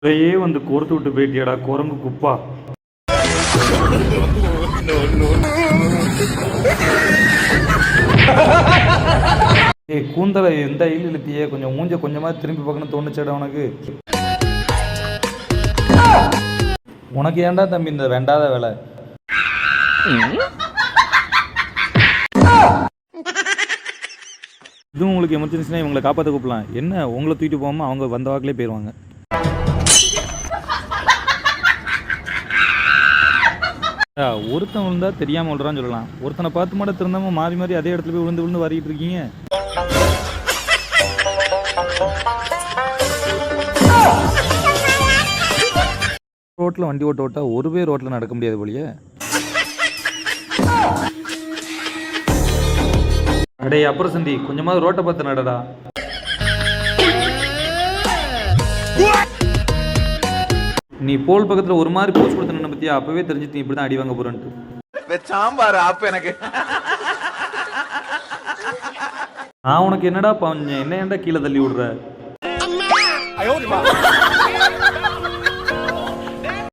இதையே வந்து கோர்த்து விட்டு போயிட்டியாடா குரங்கு குப்பா. ஏய் கூந்தலை எந்த ஐயில் இழுத்தியே, கொஞ்சம் மூஞ்ச கொஞ்சமா திரும்பி பார்க்கணும் தோணுச்சேடா உனக்கு. உனக்கு ஏன்டா தம்பி இந்த வேண்டாத வேலை. இதுவும் உங்களுக்கு எமர்ஜென்சினா இவங்களை காப்பாற்ற கூப்பிடலாம். என்ன உங்களை தூக்கிட்டு போகாமல் அவங்க வந்த வாக்கிலே போயிடுவாங்க. ஒருத்தன் விழுந்தா தெரியாமல் விழுறான்னு சொல்லலாம். ஒருத்தனை பார்த்து மாட்ட திருந்தாம மாறி மாறி அதே இடத்துல போய் விழுந்து விழுந்து வரிக்கிட்டு இருக்கீங்க. ரோட்டில் வண்டி ஓட்ட ஒரு பேர் ரோட்டில் நடக்க முடியாது போலியே. அடே அப்புறம் சந்தி கொஞ்சமாவது ரோட்டை பார்த்து நடடா. நீ போல் பக்கத்தில் ஒரு மாதிரி போஸ்ட் கொடுத்த பத்தியா, அப்பவே தெரிஞ்சுட்டு நீ இப்படி தான் அடி வாங்க போறேன்ட்டு. சாம்பார் அப்ப எனக்கு நான் உனக்கு என்னடா என்ன ஏன்டா கீழே தள்ளி விடுற.